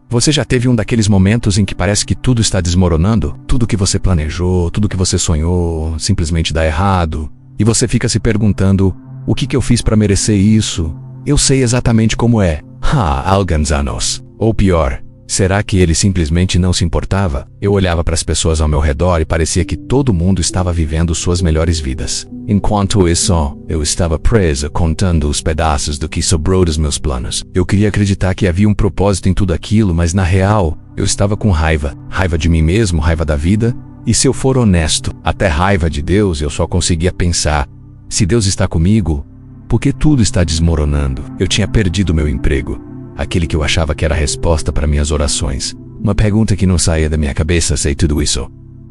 Você já teve um daqueles momentos em que parece que tudo está desmoronando? Tudo que você planejou, tudo que você sonhou, simplesmente dá errado. E você fica se perguntando, o que eu fiz para merecer isso? Eu sei exatamente como é. Alguns anos. Ou pior, será que ele simplesmente não se importava? Eu olhava para as pessoas ao meu redor e parecia que todo mundo estava vivendo suas melhores vidas. Enquanto isso, eu estava presa contando os pedaços do que sobrou dos meus planos. Eu queria acreditar que havia um propósito em tudo aquilo, mas na real, eu estava com raiva. Raiva de mim mesmo, raiva da vida. E se eu for honesto, até raiva de Deus, eu só conseguia pensar, se Deus está comigo, por que tudo está desmoronando? Eu tinha perdido meu emprego, aquele que eu achava que era a resposta para minhas orações. Uma pergunta que não saía da minha cabeça, sei tudo isso.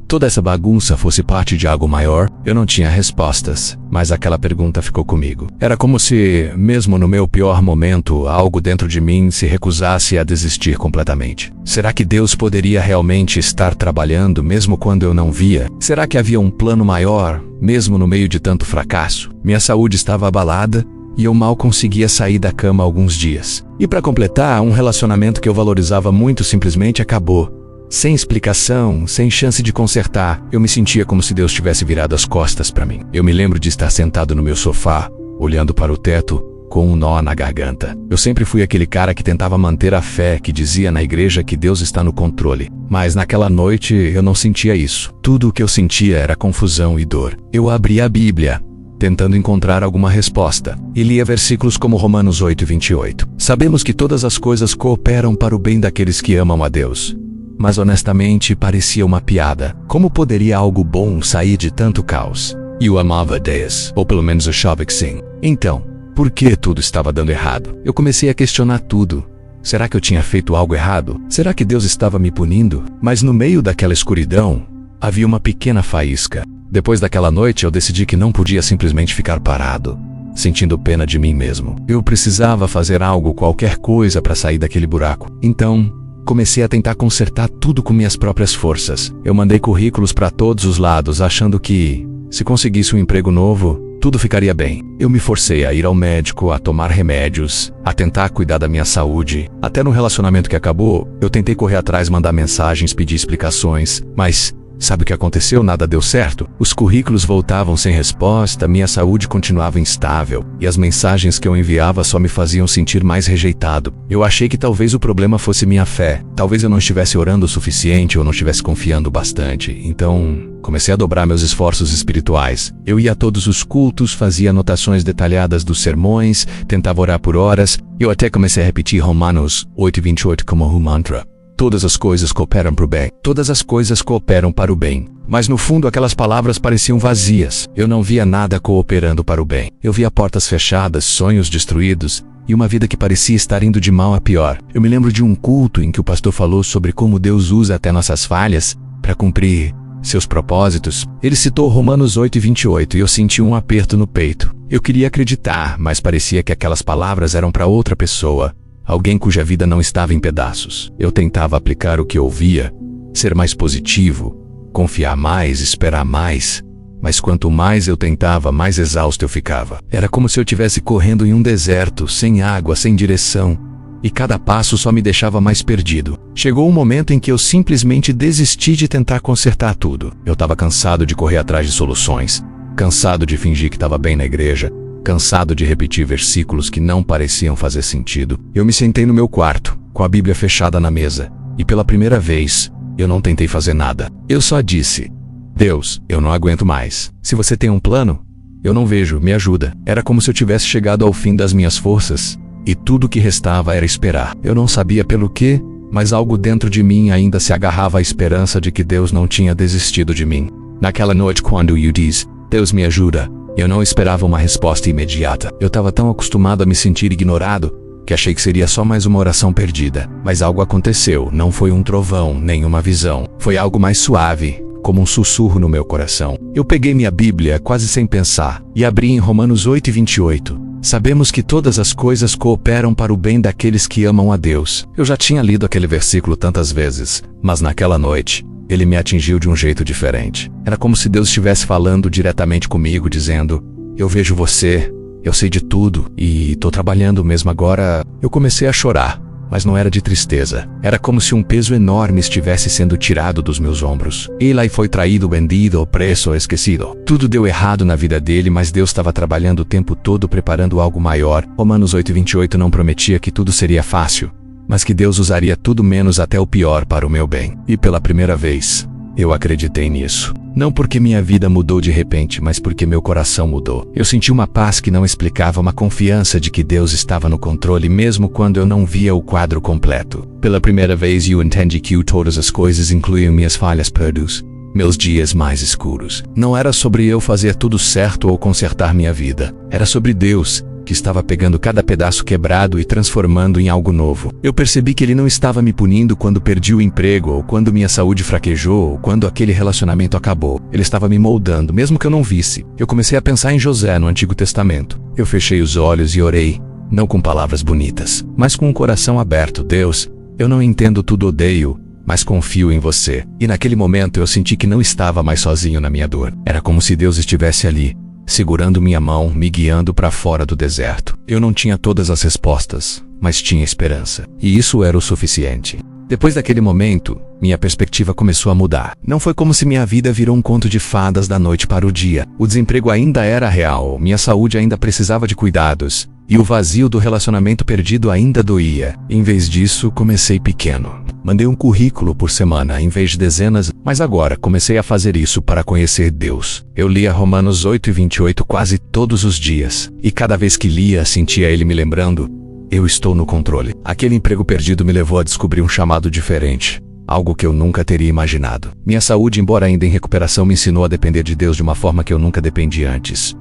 Toda essa bagunça fosse parte de algo maior, eu não tinha respostas, mas aquela pergunta ficou comigo. Era como se, mesmo no meu pior momento, algo dentro de mim se recusasse a desistir completamente. Será que Deus poderia realmente estar trabalhando mesmo quando eu não via? Será que havia um plano maior, mesmo no meio de tanto fracasso? Minha saúde estava abalada e eu mal conseguia sair da cama há alguns dias. E para completar, um relacionamento que eu valorizava muito simplesmente acabou. Sem explicação, sem chance de consertar, eu me sentia como se Deus tivesse virado as costas para mim. Eu me lembro de estar sentado no meu sofá, olhando para o teto, com um nó na garganta. Eu sempre fui aquele cara que tentava manter a fé, que dizia na igreja que Deus está no controle. Mas naquela noite eu não sentia isso. Tudo o que eu sentia era confusão e dor. Eu abri a Bíblia, tentando encontrar alguma resposta, e lia versículos como Romanos 8:28. Sabemos que todas as coisas cooperam para o bem daqueles que amam a Deus. Mas honestamente parecia uma piada. Como poderia algo bom sair de tanto caos? E eu amava Deus, ou pelo menos achava que sim. Então, por que tudo estava dando errado? Eu comecei a questionar tudo. Será que eu tinha feito algo errado? Será que Deus estava me punindo? Mas no meio daquela escuridão, havia uma pequena faísca. Depois daquela noite eu decidi que não podia simplesmente ficar parado, sentindo pena de mim mesmo. Eu precisava fazer algo, qualquer coisa para sair daquele buraco. Então, comecei a tentar consertar tudo com minhas próprias forças. Eu mandei currículos para todos os lados, achando que, se conseguisse um emprego novo, tudo ficaria bem. Eu me forcei a ir ao médico, a tomar remédios, a tentar cuidar da minha saúde. Até no relacionamento que acabou, eu tentei correr atrás, mandar mensagens, pedir explicações, mas sabe o que aconteceu? Nada deu certo. Os currículos voltavam sem resposta, minha saúde continuava instável, e as mensagens que eu enviava só me faziam sentir mais rejeitado. Eu achei que talvez o problema fosse minha fé. Talvez eu não estivesse orando o suficiente ou não estivesse confiando bastante. Então, comecei a dobrar meus esforços espirituais. Eu ia a todos os cultos, fazia anotações detalhadas dos sermões, tentava orar por horas. Eu até comecei a repetir Romanos 8:28 como um mantra. Todas as coisas cooperam para o bem. Todas as coisas cooperam para o bem. Mas no fundo aquelas palavras pareciam vazias. Eu não via nada cooperando para o bem. Eu via portas fechadas, sonhos destruídos e uma vida que parecia estar indo de mal a pior. Eu me lembro de um culto em que o pastor falou sobre como Deus usa até nossas falhas para cumprir seus propósitos. Ele citou Romanos 8:28 e eu senti um aperto no peito. Eu queria acreditar, mas parecia que aquelas palavras eram para outra pessoa. Alguém cuja vida não estava em pedaços. Eu tentava aplicar o que ouvia, ser mais positivo, confiar mais, esperar mais. Mas quanto mais eu tentava, mais exausto eu ficava. Era como se eu estivesse correndo em um deserto, sem água, sem direção. E cada passo só me deixava mais perdido. Chegou um momento em que eu simplesmente desisti de tentar consertar tudo. Eu estava cansado de correr atrás de soluções, cansado de fingir que estava bem na igreja, cansado de repetir versículos que não pareciam fazer sentido. Eu me sentei no meu quarto, com a Bíblia fechada na mesa, e pela primeira vez, eu não tentei fazer nada. Eu só disse, Deus, eu não aguento mais. Se você tem um plano, eu não vejo, me ajuda. Era como se eu tivesse chegado ao fim das minhas forças, e tudo o que restava era esperar. Eu não sabia pelo quê, mas algo dentro de mim ainda se agarrava à esperança de que Deus não tinha desistido de mim. Naquela noite, quando eu disse, Deus me ajuda, eu não esperava uma resposta imediata. Eu estava tão acostumado a me sentir ignorado, que achei que seria só mais uma oração perdida. Mas algo aconteceu, não foi um trovão, nem uma visão. Foi algo mais suave, como um sussurro no meu coração. Eu peguei minha Bíblia, quase sem pensar, e abri em Romanos 8:28. Sabemos que todas as coisas cooperam para o bem daqueles que amam a Deus. Eu já tinha lido aquele versículo tantas vezes, mas naquela noite, ele me atingiu de um jeito diferente. Era como se Deus estivesse falando diretamente comigo, dizendo, eu vejo você, eu sei de tudo, e tô trabalhando mesmo agora. Eu comecei a chorar. mas não era de tristeza. Era como se um peso enorme estivesse sendo tirado dos meus ombros. Eli foi traído, vendido, preso, esquecido. Tudo deu errado na vida dele, mas Deus estava trabalhando o tempo todo preparando algo maior. Romanos 8:28 não prometia que tudo seria fácil, mas que Deus usaria tudo menos até o pior para o meu bem. E pela primeira vez, eu acreditei nisso. Não porque minha vida mudou de repente, mas porque meu coração mudou. Eu senti uma paz que não explicava, uma confiança de que Deus estava no controle mesmo quando eu não via o quadro completo. Pela primeira vez eu entendi que todas as coisas incluíam minhas falhas, perdas, meus dias mais escuros. Não era sobre eu fazer tudo certo ou consertar minha vida. Era sobre Deus, que estava pegando cada pedaço quebrado e transformando em algo novo. Eu percebi que Ele não estava me punindo quando perdi o emprego, ou quando minha saúde fraquejou, ou quando aquele relacionamento acabou. Ele estava me moldando, mesmo que eu não visse. Eu comecei a pensar em José no Antigo Testamento. Eu fechei os olhos e orei, não com palavras bonitas, mas com um coração aberto. Deus, eu não entendo tudo, odeio, mas confio em você. E naquele momento eu senti que não estava mais sozinho na minha dor. Era como se Deus estivesse ali, segurando minha mão, me guiando para fora do deserto. Eu não tinha todas as respostas, mas tinha esperança. E isso era o suficiente. Depois daquele momento, minha perspectiva começou a mudar. Não foi como se minha vida virou um conto de fadas da noite para o dia. O desemprego ainda era real, minha saúde ainda precisava de cuidados, e o vazio do relacionamento perdido ainda doía. Em vez disso, comecei pequeno. Mandei um currículo por semana, em vez de dezenas, mas agora comecei a fazer isso para conhecer Deus. Eu lia Romanos 8:28 quase todos os dias, e cada vez que lia, sentia Ele me lembrando: eu estou no controle. Aquele emprego perdido me levou a descobrir um chamado diferente, algo que eu nunca teria imaginado. Minha saúde, embora ainda em recuperação, me ensinou a depender de Deus de uma forma que eu nunca dependi antes.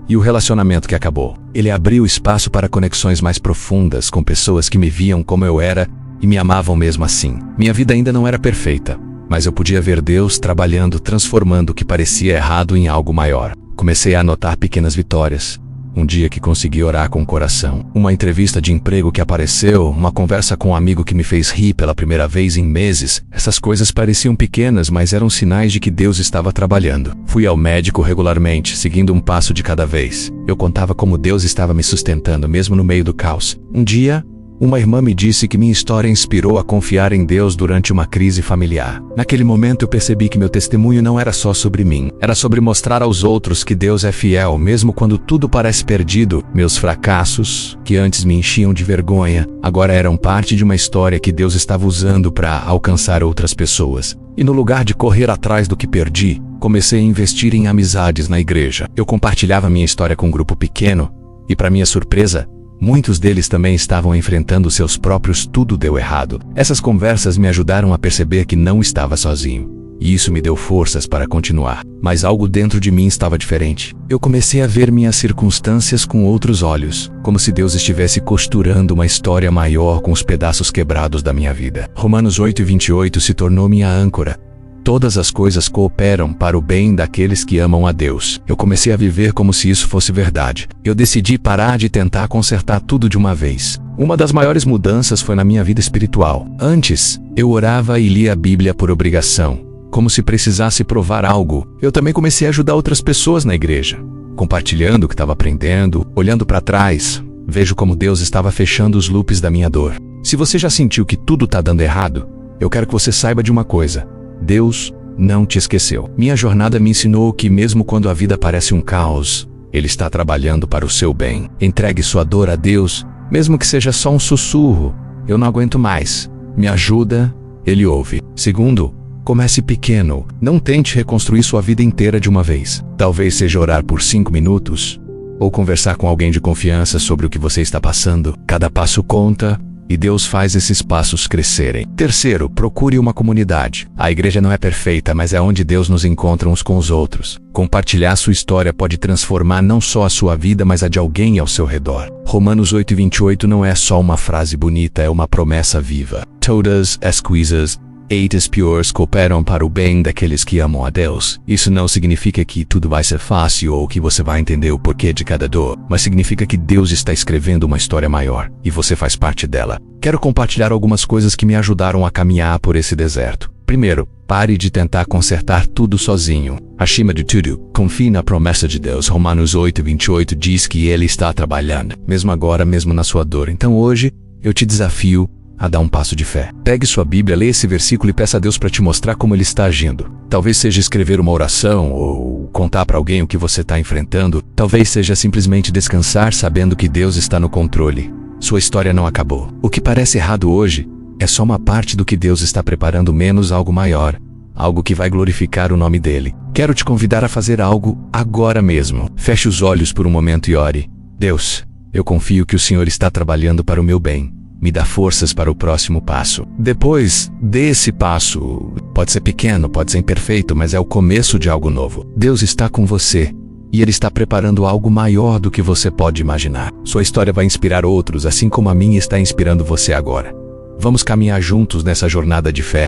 E o relacionamento que acabou, ele abriu espaço para conexões mais profundas com pessoas que me viam como eu era e me amavam mesmo assim. Minha vida ainda não era perfeita, mas eu podia ver Deus trabalhando, transformando o que parecia errado em algo maior. Comecei a anotar pequenas vitórias. Um dia que consegui orar com o coração, uma entrevista de emprego que apareceu, uma conversa com um amigo que me fez rir pela primeira vez em meses. Essas coisas pareciam pequenas, mas eram sinais de que Deus estava trabalhando. Fui ao médico regularmente, seguindo um passo de cada vez. Eu contava como Deus estava me sustentando, mesmo no meio do caos. Um dia, uma irmã me disse que minha história inspirou a confiar em Deus durante uma crise familiar. Naquele momento eu percebi que meu testemunho não era só sobre mim. Era sobre mostrar aos outros que Deus é fiel, mesmo quando tudo parece perdido. Meus fracassos, que antes me enchiam de vergonha, agora eram parte de uma história que Deus estava usando para alcançar outras pessoas. E no lugar de correr atrás do que perdi, comecei a investir em amizades na igreja. Eu compartilhava minha história com um grupo pequeno, e para minha surpresa, muitos deles também estavam enfrentando seus próprios tudo deu errado. Essas conversas me ajudaram a perceber que não estava sozinho. E isso me deu forças para continuar. Mas algo dentro de mim estava diferente. Eu comecei a ver minhas circunstâncias com outros olhos, como se Deus estivesse costurando uma história maior com os pedaços quebrados da minha vida. Romanos 8:28 se tornou minha âncora. Todas as coisas cooperam para o bem daqueles que amam a Deus. Eu comecei a viver como se isso fosse verdade. Eu decidi parar de tentar consertar tudo de uma vez. Uma das maiores mudanças foi na minha vida espiritual. Antes, eu orava e lia a Bíblia por obrigação, como se precisasse provar algo. Eu também comecei a ajudar outras pessoas na igreja, compartilhando o que estava aprendendo. Olhando para trás, vejo como Deus estava fechando os loops da minha dor. Se você já sentiu que tudo está dando errado, eu quero que você saiba de uma coisa: Deus não te esqueceu. Minha jornada me ensinou que mesmo quando a vida parece um caos, Ele está trabalhando para o seu bem. Entregue sua dor a Deus, mesmo que seja só um sussurro: eu não aguento mais, me ajuda. Ele ouve. Segundo, comece pequeno. Não tente reconstruir sua vida inteira de uma vez. Talvez seja orar por 5 minutos, ou conversar com alguém de confiança sobre o que você está passando. Cada passo conta, e Deus faz esses passos crescerem. Terceiro, procure uma comunidade. A igreja não é perfeita, mas é onde Deus nos encontra uns com os outros. Compartilhar sua história pode transformar não só a sua vida, mas a de alguém ao seu redor. Romanos 8:28 não é só uma frase bonita, é uma promessa viva. Todas as coisas piores cooperam para o bem daqueles que amam a Deus. Isso não significa que tudo vai ser fácil ou que você vai entender o porquê de cada dor, mas significa que Deus está escrevendo uma história maior, e você faz parte dela. Quero compartilhar algumas coisas que me ajudaram a caminhar por esse deserto. Primeiro, pare de tentar consertar tudo sozinho. Acima de tudo, confie na promessa de Deus. Romanos 8:28 diz que Ele está trabalhando, mesmo agora, mesmo na sua dor. Então hoje, eu te desafio: a dar um passo de fé. Pegue sua Bíblia, leia esse versículo e peça a Deus para te mostrar como Ele está agindo. Talvez seja escrever uma oração ou contar para alguém o que você está enfrentando. Talvez seja simplesmente descansar sabendo que Deus está no controle. Sua história não acabou. O que parece errado hoje é só uma parte do que Deus está preparando, menos algo maior. Algo que vai glorificar o nome dEle. Quero te convidar a fazer algo agora mesmo. Feche os olhos por um momento e ore. Deus, eu confio que o Senhor está trabalhando para o meu bem. Me dá forças para o próximo passo. Depois desse passo, pode ser pequeno, pode ser imperfeito, mas é o começo de algo novo. Deus está com você e Ele está preparando algo maior do que você pode imaginar. Sua história vai inspirar outros, assim como a minha está inspirando você agora. Vamos caminhar juntos nessa jornada de fé.